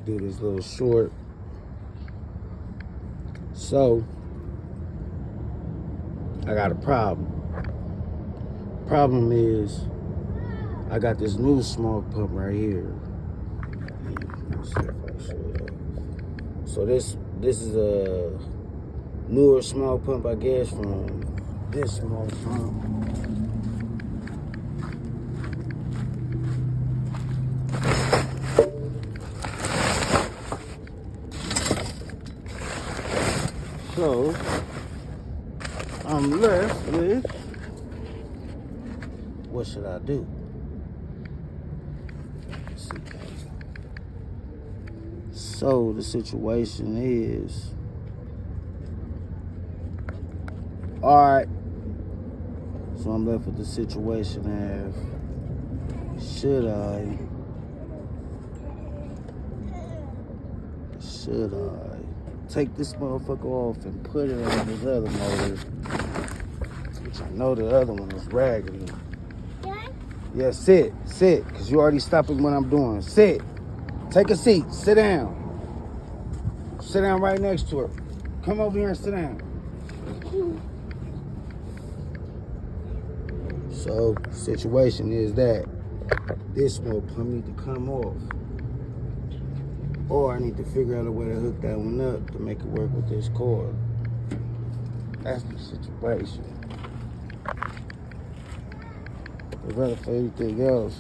do this little short. So, I got a problem. Problem is, I got this new small pump right here. Let's see if I show it up. So this is a newer small pump, I guess, from this small pump. So I'm left with, what should I do? Let's see. So the situation is, all right. So I'm left with the situation of, should I take this motherfucker off and put it on this other motor, which I know the other one is raggedy. Yeah, sit, because you already stopping what I'm doing. Sit, take a seat, sit down. Sit down right next to her. Come over here and sit down. So, situation is that this smoke pump need to come off. Or I need to figure out a way to hook that one up to make it work with this cord. That's the situation. But rather for anything else,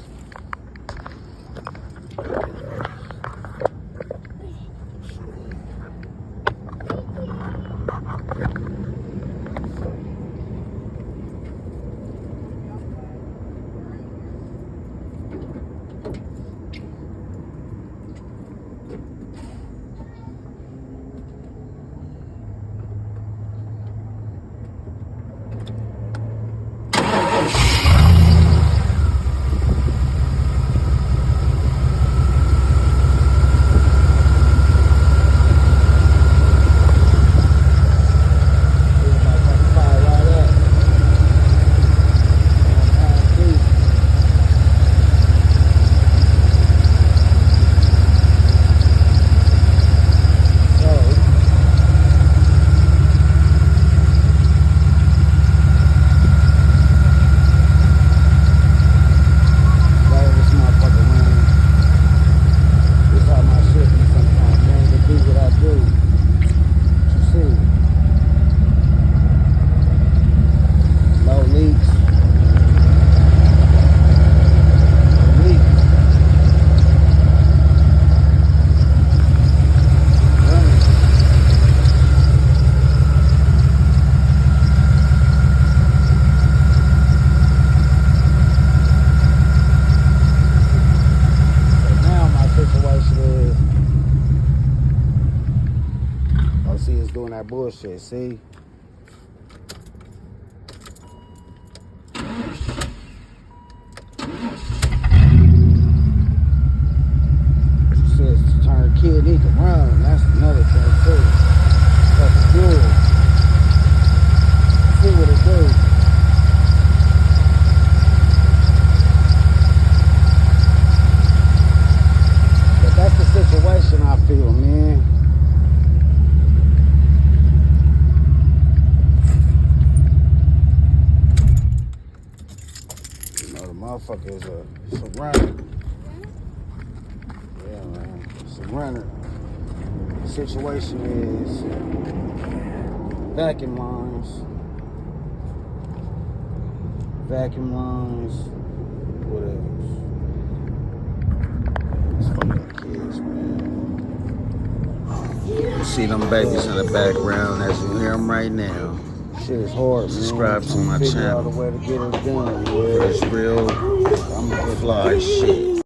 doing that bullshit, see? She says to turn kid need to run. That's another thing too. Fucking good. See what it do. But that's the situation I feel, man. Motherfucker is a runner. Yeah, man. It's a runner. The situation is vacuum lines. What else? It's fucking kids, man. You see them babies in the background as you hear them right now. Shit is hard, man. Subscribe to my channel. Figure out a way to get it done. It's real fly shit.